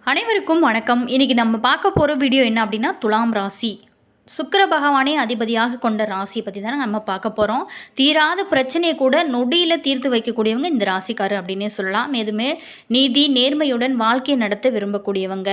அனைவருக்கும் வணக்கம். இன்னைக்கு நம்ம பார்க்க போகிற வீடியோ என்ன அப்படின்னா துலாம் ராசி. சுக்கிர பகவானே அதிபதியாக கொண்ட ராசியை பற்றி தான் நம்ம பார்க்க போகிறோம். தீராத பிரச்சனையை கூட நொடியில் தீர்த்து வைக்கக்கூடியவங்க இந்த ராசிக்காரர் அப்படின்னே சொல்லலாம். எதுவுமே நீதி நேர்மையுடன் வாழ்க்கையை நடத்த விரும்பக்கூடியவங்க.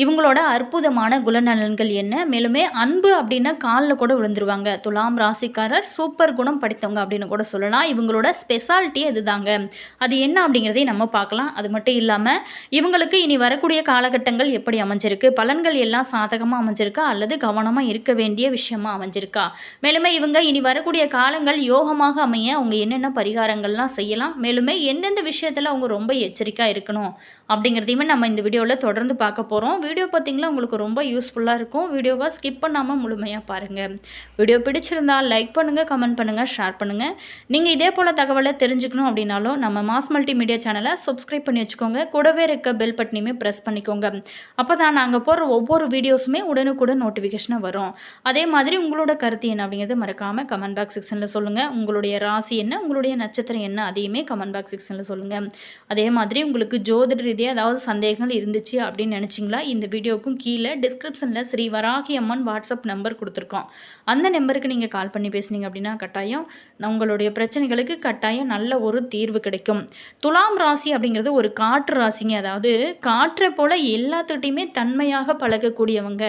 இவங்களோட அற்புதமான குணநலன்கள் என்ன, மேலுமே அன்பு அப்படின்னா காலில் கூட விழுந்துருவாங்க. துலாம் ராசிக்காரர் சூப்பர் குணம் படித்தவங்க அப்படின்னு கூட சொல்லலாம். இவங்களோட ஸ்பெஷாலிட்டி அதுதாங்க. அது என்ன அப்படிங்கிறதையும் நம்ம பார்க்கலாம். அது மட்டும் இல்லாமல் இவங்களுக்கு இனி வரக்கூடிய காலகட்டங்கள் எப்படி அமைஞ்சிருக்கு, பலன்கள் எல்லாம் சாதகமாக அமைஞ்சிருக்கா அல்லது கவனமாக இருக்க வேண்டிய விஷயமா அமைஞ்சிருக்கா, மேலுமே இவங்க இனி வரக்கூடிய காலங்கள் யோகமாக அமைய அவங்க என்னென்ன பரிகாரங்கள்லாம் செய்யலாம், மேலுமே எந்தெந்த விஷயத்தில் அவங்க ரொம்ப எச்சரிக்கையாக இருக்கணும் அப்படிங்கிறதையுமே நம்ம இந்த வீடியோவில் தொடர்ந்து பார்க்க போகிறோம். வீடியோ பார்த்திங்கன்னா உங்களுக்கு ரொம்ப யூஸ்ஃபுல்லாக இருக்கும். வீடியோவை ஸ்கிப் பண்ணாமல் முழுமையாக பாருங்கள். வீடியோ பிடிச்சிருந்தால் லைக் பண்ணுங்கள், கமெண்ட் பண்ணுங்கள், ஷேர் பண்ணுங்கள். நீங்கள் இதே போல் தகவலை தெரிஞ்சுக்கணும் அப்படின்னாலும் நம்ம மாஸ் மல்டிமீடியா சேனலை சப்ஸ்கிரைப் பண்ணி வச்சுக்கோங்க. கூடவே இருக்க பெல் பட்டனையுமே ப்ரெஸ் பண்ணிக்கோங்க. அப்போ தான் நாங்கள் போடுற ஒவ்வொரு வீடியோஸுமே உடனுக்குடன் நோட்டிஃபிகேஷனாக வரும். அதே மாதிரி உங்களோட கருத்து என்ன அப்படிங்கிறது மறக்காமல் கமெண்ட் பாக்ஸ் செக்ஷனில் சொல்லுங்கள். உங்களுடைய ராசி என்ன, உங்களுடைய நட்சத்திரம் என்ன, அதையுமே கமெண்ட் பாக்ஸ் செக்ஷனில் சொல்லுங்கள். அதே மாதிரி உங்களுக்கு ஜோதிட ரீதியாக ஏதாவது சந்தேகங்கள் இருந்துச்சு அப்படின்னு நினச்சிங்களா, இந்த வீடியோக்கும் கீழே டிஸ்கிரிப்ஷனில் ஸ்ரீ வராகி அம்மன் வாட்ஸ்அப் நம்பர் கொடுத்துருக்கோம். அந்த நம்பருக்கு நீங்கள் கால் பண்ணி பேசுனீங்க அப்படின்னா கட்டாயம் உங்களுடைய பிரச்சனைகளுக்கு கட்டாயம் நல்ல ஒரு தீர்வு கிடைக்கும். துலாம் ராசி அப்படிங்கிறது ஒரு காற்று ராசிங்க. அதாவது காற்றை போல் எல்லாத்துட்டையுமே தன்மையாக பழகக்கூடியவங்க.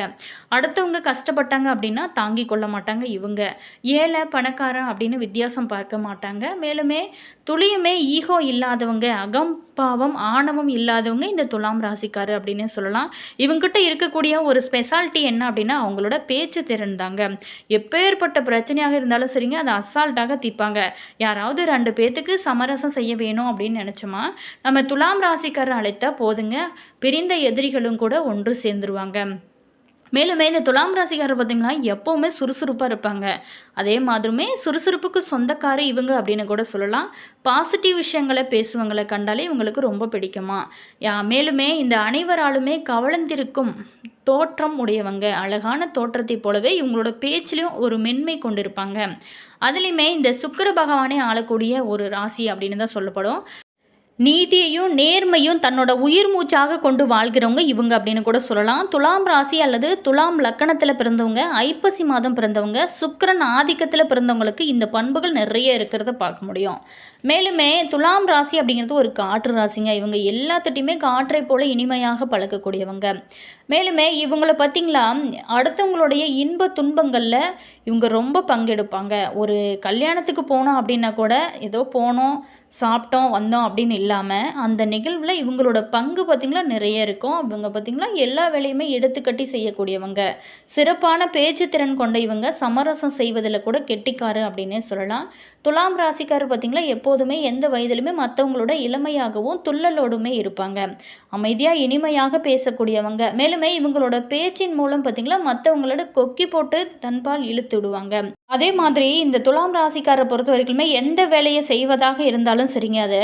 அடுத்தவங்க கஷ்டப்பட்டாங்க அப்படின்னா தாங்கி கொள்ள மாட்டாங்க. இவங்க ஏழை பணக்காரன் அப்படின்னு வித்தியாசம் பார்க்க மாட்டாங்க. மேலுமே துளியுமே ஈகோ இல்லாதவங்க, அகம்பாவம் ஆணவம் இல்லாதவங்க இந்த துலாம் ராசிக்காரர் அப்படின்னு சொல்லலாம். இவங்ககிட்ட இருக்கக்கூடிய ஒரு ஸ்பெஷாலிட்டி என்ன அப்படின்னா அவங்களோட பேச்சு திறன் தாங்க. எப்பேற்பட்ட பிரச்சனையாக இருந்தாலும் சரிங்க, அதை அசால்ட்டாக தீர்ப்பாங்க. யாராவது 2 பேத்துக்கு சமரசம் செய்ய வேணும் அப்படின்னு நினச்சோமா நம்ம துலாம் ராசிக்காரர் அழைத்தா போதுங்க, பிரிந்த எதிரிகளும் கூட ஒன்று சேர்ந்துருவாங்க. மேலுமே இந்த துலாம் ராசிக்காரர் பார்த்திங்கன்னா எப்போவுமே சுறுசுறுப்பாக இருப்பாங்க. அதே மாதிரியுமே சுறுசுறுப்புக்கு சொந்தக்கார இவங்க அப்படின்னு கூட சொல்லலாம். பாசிட்டிவ் விஷயங்களை பேசுவங்களை கண்டாலே இவங்களுக்கு ரொம்ப பிடிக்குமா. மேலுமே இந்த அனைவராலுமே கவலந்திருக்கும் தோற்றம் உடையவங்க. அழகான தோற்றத்தை போலவே இவங்களோட பேச்சிலையும் ஒரு மென்மை கொண்டிருப்பாங்க. அதுலேயுமே இந்த சுக்கிர பகவானே ஆளக்கூடிய ஒரு ராசி அப்படின்னு தான் சொல்லப்படும். நீதியையும் நேர்மையும் தன்னோட உயிர் மூச்சாக கொண்டு வாழ்கிறவங்க இவங்க அப்படின்னு கூட சொல்லலாம். துலாம் ராசி அல்லது துலாம் லக்கணத்தில் பிறந்தவங்க, ஐப்பசி மாதம் பிறந்தவங்க, சுக்கிரன் ஆதிக்கத்தில் பிறந்தவங்களுக்கு இந்த பண்புகள் நிறைய இருக்கிறத பார்க்க முடியும். மேலுமே துலாம் ராசி அப்படிங்கிறது ஒரு காற்று ராசிங்க. இவங்க எல்லாத்துட்டையுமே காற்றை போல இனிமையாக பழக்கக்கூடியவங்க. மேலுமே இவங்களை பார்த்திங்களா அடுத்தவங்களுடைய இன்ப துன்பங்களில் இவங்க ரொம்ப பங்கெடுப்பாங்க. ஒரு கல்யாணத்துக்கு போனோம் அப்படின்னா கூட ஏதோ போனோம் சாப்பிட்டோம் வந்தோம் அப்படின்னு இல்லாமல் அந்த நிகழ்வில் இவங்களோட பங்கு பார்த்திங்களா நிறைய இருக்கும். இவங்க பார்த்திங்களா எல்லா வேலையுமே எடுத்துக்கட்டி செய்யக்கூடியவங்க. சிறப்பான பேச்சு திறன் கொண்ட இவங்க சமரசம் செய்வதில் கூட கெட்டிக்காரு அப்படின்னே சொல்லலாம். துலாம் ராசிக்காரர் பார்த்திங்களா எப்போதுமே எந்த வயதிலுமே மற்றவங்களோட இளமையாகவும் துள்ளலோடுமே இருப்பாங்க. அமைதியாக இனிமையாக பேசக்கூடியவங்க. மேலுமே இவங்களோட பேச்சின் மூலம் பார்த்திங்களா மற்றவங்களோட கொக்கி போட்டு தன்பால் இழுத்து விடுவாங்க. அதே மாதிரி இந்த துலாம் ராசிக்காரரை பொறுத்த வரைக்குமே எந்த வேலையை செய்வதாக இருந்தாலும் சரிங்க, அதை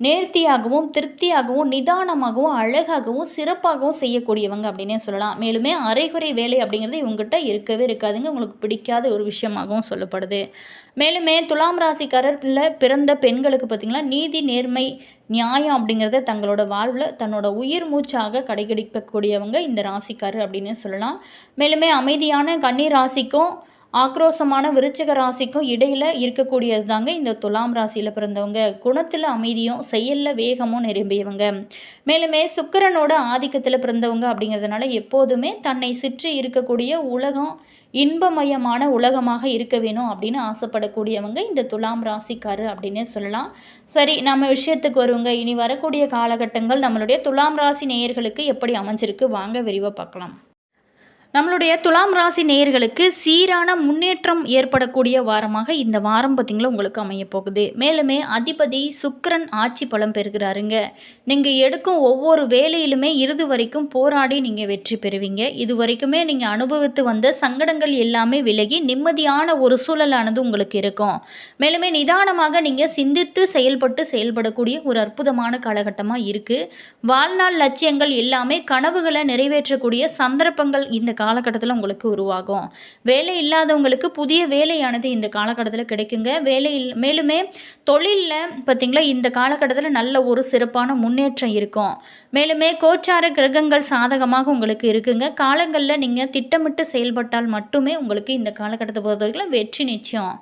நேர்த்தியாகவும் திருப்தியாகவும் நிதானமாகவும் அழகாகவும் சிறப்பாகவும் செய்யக்கூடியவங்க அப்படின்னே சொல்லலாம். மேலுமே அரைகுறை வேலை அப்படிங்கிறது இவங்ககிட்ட இருக்கவே இருக்காதுங்க. உங்களுக்கு பிடிக்காத ஒரு விஷயமாகவும் சொல்லப்படுது. மேலுமே துலாம் ராசிக்காரர்ல பிறந்த பெண்களுக்கு பார்த்திங்கன்னா நீதி நேர்மை நியாயம் அப்படிங்கிறத தங்களோட வாழ்வில் தன்னோட உயிர் மூச்சாக கடைபிடிக்கக்கூடியவங்க இந்த ராசிக்காரர் அப்படின்னு சொல்லலாம். மேலுமே அமைதியான கன்னி ராசிக்கும் ஆக்ரோஷமான விருச்சிக ராசிக்கும் இடையில் இருக்கக்கூடியது தாங்க இந்த துலாம் ராசியில் பிறந்தவங்க. குணத்தில் அமைதியும் செயலில் வேகமும் நிரம்பியவங்க. மேலுமே சுக்கிரனோட ஆதிக்கத்தில் பிறந்தவங்க அப்படிங்கிறதுனால எப்போதுமே தன்னை சுற்றி இருக்கக்கூடிய உலகம் இன்பமயமான உலகமாக இருக்க வேணும் அப்படின்னு ஆசைப்படக்கூடியவங்க இந்த துலாம் ராசிக்காரர் அப்படின்னு சொல்லலாம். சரி, நம்ம விஷயத்துக்கு வருவங்க. இனி வரக்கூடிய காலகட்டங்கள் நம்மளுடைய துலாம் ராசி நேயர்களுக்கு எப்படி அமைஞ்சிருக்கு வாங்க விரிவாக பார்க்கலாம். நம்மளுடைய துலாம் ராசி நேயர்களுக்கு சீரான முன்னேற்றம் ஏற்படக்கூடிய வாரமாக இந்த வாரம் பார்த்திங்களா உங்களுக்கு அமையப்போகுது. மேலுமே அதிபதி சுக்கிரன் ஆட்சி பலம் பெறுகிறாருங்க. நீங்கள் எடுக்கும் ஒவ்வொரு வேலையிலுமே இறுதி வரைக்கும் போராடி நீங்கள் வெற்றி பெறுவீங்க. இது வரைக்குமே நீங்கள் அனுபவித்து வந்த சங்கடங்கள் எல்லாமே விலகி நிம்மதியான ஒரு சூழலானது உங்களுக்கு இருக்கும். மேலுமே நிதானமாக நீங்கள் சிந்தித்து செயல்படக்கூடிய ஒரு அற்புதமான காலகட்டமாக இருக்குது. வாழ்நாள் லட்சியங்கள் எல்லாமே கனவுகளை நிறைவேற்றக்கூடிய சந்தர்ப்பங்கள் இந்த காலகட்டத்தில் உங்களுக்கு உருவாகும். வேலை இல்லாதவங்களுக்கு புதிய வேலையானது இந்த காலகட்டத்தில் கிடைக்குங்க. மேலுமே தொழிலில் பார்த்திங்களா இந்த காலகட்டத்தில் நல்ல ஒரு சிறப்பான முன்னேற்றம் இருக்கும். மேலுமே கோச்சார கிரகங்கள் சாதகமாக உங்களுக்கு இருக்குங்க. காலங்களில் நீங்கள் திட்டமிட்டு செயல்பட்டால் மட்டுமே உங்களுக்கு இந்த காலகட்டத்தை பொறுத்த வரைக்கும் வெற்றி நிச்சயம்.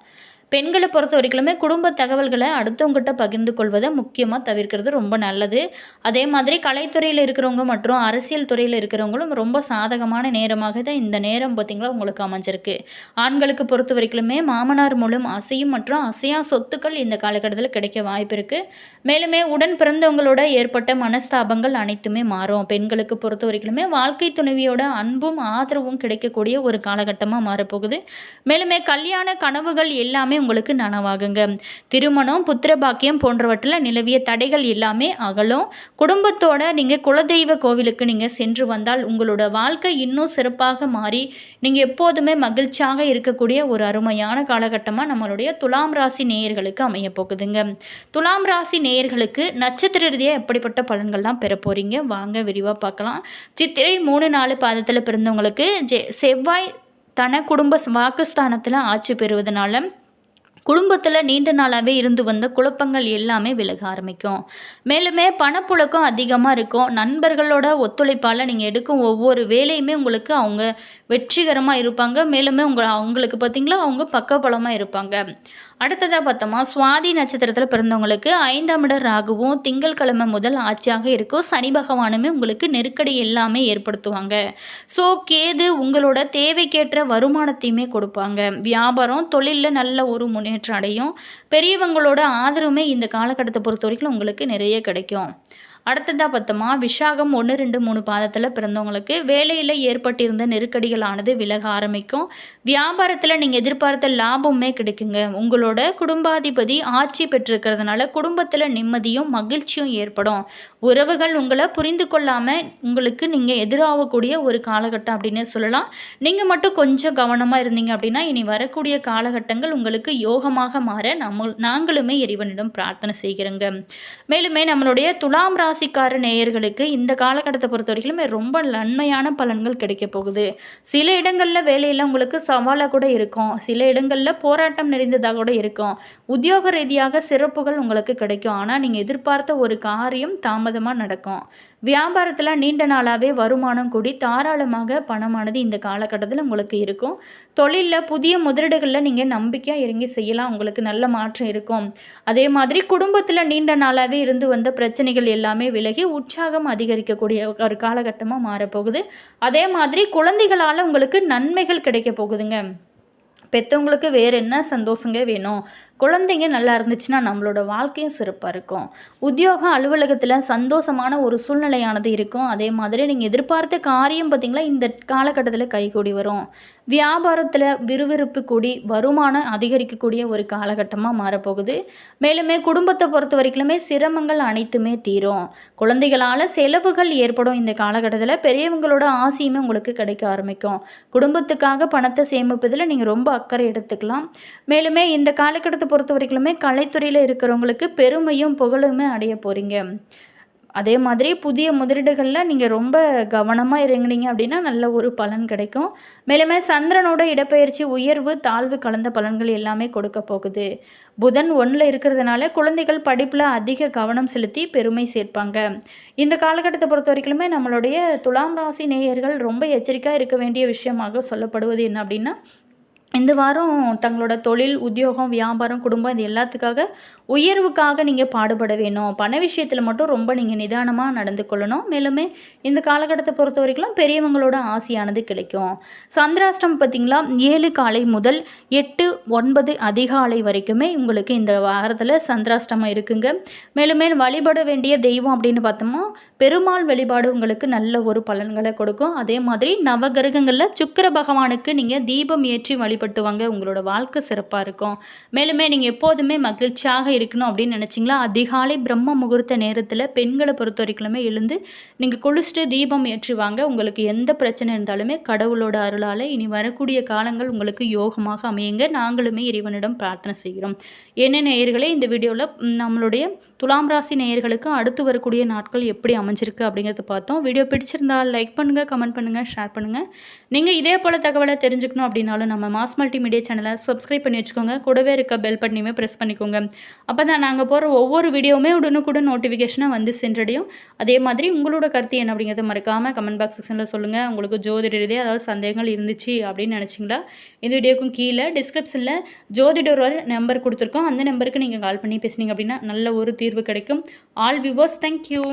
பெண்களை பொறுத்த வரைக்குமே குடும்ப தகவல்களை அடுத்தவங்ககிட்ட பகிர்ந்து கொள்வதை முக்கியமாக தவிர்க்கிறது ரொம்ப நல்லது. அதே மாதிரி கலைத்துறையில் இருக்கிறவங்க மற்றும் அரசியல் துறையில் இருக்கிறவங்களும் ரொம்ப சாதகமான நேரமாக தான் இந்த நேரம் பார்த்திங்களா உங்களுக்கு அமைஞ்சிருக்கு. ஆண்களுக்கு பொறுத்த வரைக்குமே மாமனார் மூலம் அசையும் மற்றும் அசையா சொத்துக்கள் இந்த காலகட்டத்தில் கிடைக்க வாய்ப்பு இருக்குது. மேலுமே உடன் பிறந்தவங்களோட ஏற்பட்ட மனஸ்தாபங்கள் அனைத்துமே மாறும். பெண்களுக்கு பொறுத்த வரைக்குமே வாழ்க்கை துணைவியோட அன்பும் ஆதரவும் கிடைக்கக்கூடிய ஒரு காலகட்டமாக மாறப்போகுது. மேலுமே கல்யாண கனவுகள் எல்லாமே உங்களுக்கு நனவாகுங்க. திருமணம், புத்திர பாக்கியம் போன்றவற்றில் நிலவிய தடைகள் எல்லாமே அகலும். குடும்பத்தோட நீங்கள் குலதெய்வ கோவிலுக்கு நீங்கள் சென்று வந்தால் உங்களோட வாழ்க்கை இன்னும் சிறப்பாக மாறி நீங்கள் எப்போதுமே மகிழ்ச்சியாக இருக்கக்கூடிய ஒரு அருமையான காலகட்டமாக நம்மளுடைய துலாம் ராசி நேயர்களுக்கு அமைய போகுதுங்க. துலாம் ராசி நேயர்களுக்கு நட்சத்திர ரீதியாக எப்படிப்பட்ட பலன்கள்லாம் பெற போகிறீங்க வாங்க விரிவாக பார்க்கலாம். சித்திரை 3-4 பாதத்தில் பிறந்தவங்களுக்கு செவ்வாய் தன குடும்ப வாக்குஸ்தானத்தில் ஆட்சி பெறுவதனால குடும்பத்தில் நீண்ட நாளாகவே இருந்து வந்த குழப்பங்கள் எல்லாமே விலக ஆரம்பிக்கும். மேலுமே பணப்புழக்கம் அதிகமாக இருக்கும். நண்பர்களோட ஒத்துழைப்பால் நீங்கள் எடுக்கும் ஒவ்வொரு வேலையுமே உங்களுக்கு அவங்க வெற்றிகரமாக இருப்பாங்க. மேலுமே அவங்களுக்கு பார்த்திங்களா அவங்க பக்கபலமாக இருப்பாங்க. அடுத்ததாக பார்த்தோமா சுவாதி நட்சத்திரத்தில் பிறந்தவங்களுக்கு 5ஆம் இட ராகுவும் திங்கட்கிழமை முதல் ஆட்சியாக இருக்கும். சனி பகவானுமே உங்களுக்கு நெருக்கடி எல்லாமே ஏற்படுத்துவாங்க. ஸோ கேது உங்களோட தேவைக்கேற்ற வருமானத்தையுமே கொடுப்பாங்க. வியாபாரம் தொழிலில் நல்ல ஒரு முன்னேற்றம் அடையும். பெரியவங்களோட ஆதரவுமே இந்த காலகட்டத்தை பொறுத்த வரைக்கும் உங்களுக்கு நிறைய கிடைக்கும். அடுத்ததாக பார்த்தோமா விஷாகம் 1, 2, 3 பாதத்தில் பிறந்தவங்களுக்கு வேலையில் ஏற்பட்டிருந்த நெருக்கடிகளானது விலக ஆரம்பிக்கும். வியாபாரத்தில் நீங்கள் எதிர்பார்த்த லாபமே கிடைக்குங்க. உங்களோட குடும்பாதிபதி ஆட்சி பெற்றிருக்கிறதுனால குடும்பத்தில் நிம்மதியும் மகிழ்ச்சியும் ஏற்படும். உறவுகள் உங்களை புரிந்து கொள்ளாமல் உங்களுக்கு நீங்கள் எதிராகக்கூடிய ஒரு காலகட்டம் அப்படின்னு சொல்லலாம். நீங்கள் மட்டும் கொஞ்சம் கவனமாக இருந்தீங்க அப்படின்னா இனி வரக்கூடிய காலகட்டங்கள் உங்களுக்கு யோகமாக மாற நாங்களுமே இறைவனிடம் பிரார்த்தனை செய்கிறோங்க. மேலுமே நம்மளுடைய துலாம் ராசிக்கார நேயர்களுக்கு இந்த காலகட்டத்தை பொறுத்த வரைக்கும் ரொம்ப நன்மையான பலன்கள் கிடைக்க போகுது. சில இடங்களில் வேலையில் உங்களுக்கு சவாலாக கூட இருக்கும். சில இடங்களில் போராட்டம் நிறைந்ததாக கூட இருக்கும். உத்தியோக ரீதியாக சிறப்புகள் உங்களுக்கு கிடைக்கும். ஆனால் நீங்கள் எதிர்பார்த்த ஒரு காரியம் தாமதமாக நடக்கும். வியாபாரத்தில் நீண்ட நாளாகவே வருமானம் கூடி தாராளமாக பணமானது இந்த காலகட்டத்தில் உங்களுக்கு இருக்கும். தொழிலில் புதிய முதலீடுகளில் நீங்கள் நம்பிக்கையாக இறங்கி செய்யலாம். உங்களுக்கு நல்ல மாற்றம் இருக்கும். அதே மாதிரி குடும்பத்தில் நீண்ட நாளாகவே இருந்து வந்த பிரச்சனைகள் எல்லாமே விலகி உற்சாகம் அதிகரிக்கக்கூடிய ஒரு காலகட்டமாக மாறப்போகுது. அதே மாதிரி குழந்தைகளால் உங்களுக்கு நன்மைகள் கிடைக்க போகுதுங்க. பெற்றவங்களுக்கு வேறு என்ன சந்தோஷங்க வேணும்? குழந்தைங்க நல்லா இருந்துச்சுன்னா நம்மளோட வாழ்க்கையும் சிறப்பாக இருக்கும். உத்தியோகம் அலுவலகத்தில் சந்தோஷமான ஒரு சூழ்நிலையானது இருக்கும். அதே மாதிரி நீங்கள் எதிர்பார்த்த காரியம் பார்த்திங்களா இந்த காலகட்டத்தில் கைகூடி வரும். வியாபாரத்தில் விறுவிறுப்பு கூடி வருமானம் அதிகரிக்கக்கூடிய ஒரு காலகட்டமாக மாறப்போகுது. மேலுமே குடும்பத்தை பொறுத்த வரைக்குமே சிரமங்கள் அனைத்துமே தீரும். குழந்தைகளால் செலவுகள் ஏற்படும். இந்த காலகட்டத்தில் பெரியவங்களோட ஆசையுமே உங்களுக்கு கிடைக்க ஆரம்பிக்கும். குடும்பத்துக்காக பணத்தை சேமிப்பதில் நீங்கள் ரொம்ப அக்கறை எடுத்துக்கலாம். மேலுமே இந்த காலகட்டத்தை பொறுத்த வரைக்குமே கலைத்துறையில் இருக்கிறவங்களுக்கு பெருமையும் புகழுமே அடைய போகிறீங்க. அதே மாதிரி புதிய முதலீடுகளில் நீங்கள் ரொம்ப கவனமாக இறங்குனீங்க அப்படின்னா நல்ல ஒரு பலன் கிடைக்கும். மேலுமே சந்திரனோட இடப்பெயர்ச்சி உயர்வு தாழ்வு கலந்த பலன்கள் எல்லாமே கொடுக்க போகுது. புதன் 1ல் இருக்கிறதுனால குழந்தைகள் படிப்பில் அதிக கவனம் செலுத்தி பெருமை சேர்ப்பாங்க. இந்த காலகட்டத்தை பொறுத்த வரைக்குமே நம்மளுடைய துலாம் ராசி நேயர்கள் ரொம்ப எச்சரிக்கையாக இருக்க வேண்டிய விஷயமாக சொல்லப்படுவது என்ன அப்படின்னா இந்த வாரம் தங்களோட தொழில், உத்தியோகம், வியாபாரம், குடும்பம் இது எல்லாத்துக்காக உயர்வுக்காக நீங்கள் பாடுபட வேணும். பண விஷயத்தில் மட்டும் ரொம்ப நீங்கள் நிதானமாக நடந்து கொள்ளணும். மேலுமே இந்த காலகட்டத்தை பொறுத்த வரைக்கும் பெரியவங்களோட ஆசையானது கிடைக்கும். சந்திராஷ்டம் பார்த்திங்களா 7 காலை முதல் 8, 9 அதிகாலை வரைக்குமே உங்களுக்கு இந்த வாரத்தில் சந்திராஷ்டமம் இருக்குங்க. மேலுமே வழிபட வேண்டிய தெய்வம் அப்படின்னு பார்த்தோம்னா பெருமாள் வழிபாடு உங்களுக்கு நல்ல ஒரு பலன்களை கொடுக்கும். அதே மாதிரி நவகிரகங்களில் சுக்கிர பகவானுக்கு நீங்கள் தீபம் ஏற்றி வழிபட்டு வாங்க. உங்களோட வாழ்க்கை சிறப்பாக இருக்கும். மேலுமே நீங்கள் எப்போதுமே மகிழ்ச்சியாக இருக்கணும் அப்படின்னு நினச்சிங்களா அதிகாலை பிரம்ம முகூர்த்த நேரத்தில் பெண்களை பொறுத்த வரைக்குமே எழுந்து நீங்கள் குளிச்சுட்டு தீபம் ஏற்றுவாங்க. உங்களுக்கு எந்த பிரச்சனை இருந்தாலுமே கடவுளோட அருளால் இனி வரக்கூடிய காலங்கள் உங்களுக்கு யோகமாக அமையுங்க. நாங்களுமே இறைவனிடம் பிரார்த்தனை செய்கிறோம். என்ன நேயர்களே இந்த வீடியோவில் நம்மளுடைய துலாம் ராசி நேயர்களுக்கு அடுத்து வரக்கூடிய நாட்கள் எப்படி அமைஞ்சிருக்கு அப்படிங்கிறத பார்த்தோம். வீடியோ பிடிச்சிருந்தால் லைக் பண்ணுங்கள், கமெண்ட் பண்ணுங்கள், ஷேர் பண்ணுங்கள். நீங்கள் இதே போல் தகவலை தெரிஞ்சுக்கணும் அப்படின்னாலும் நம்ம மாஸ் மல்டிமீடியா சேனலை சப்ஸ்கிரைப் பண்ணி வச்சுக்கோங்க. கூடவே இருக்க பெல் பட்டனையுமே ப்ரெஸ் பண்ணிக்கோங்க. அப்போ தான் நாங்கள் போகிற ஒவ்வொரு வீடியோவுமே உடனுக்குடன் நோட்டிஃபிகேஷனாக வந்து சென்றடையும். அதே மாதிரி உங்களோட கருத்து என்ன அப்படிங்கிறத மறக்காமல் கமெண்ட் பாக்ஸ் செக்ஷனில் சொல்லுங்கள். உங்களுக்கு ஜோதிட ரீதியாக ஏதாவது சந்தேகங்கள் இருந்துச்சு அப்படின்னு நினச்சிங்களா, இந்த வீடியோக்கும் கீழே டிஸ்கிரிப்ஷனில் ஜோதிடரோட நம்பர் கொடுத்துருக்கோம். அந்த நம்பருக்கு நீங்கள் கால் பண்ணி பேசுனீங்க அப்படின்னா நல்ல ஒரு தீர்வு கிடைக்கும். All viewers, thank you.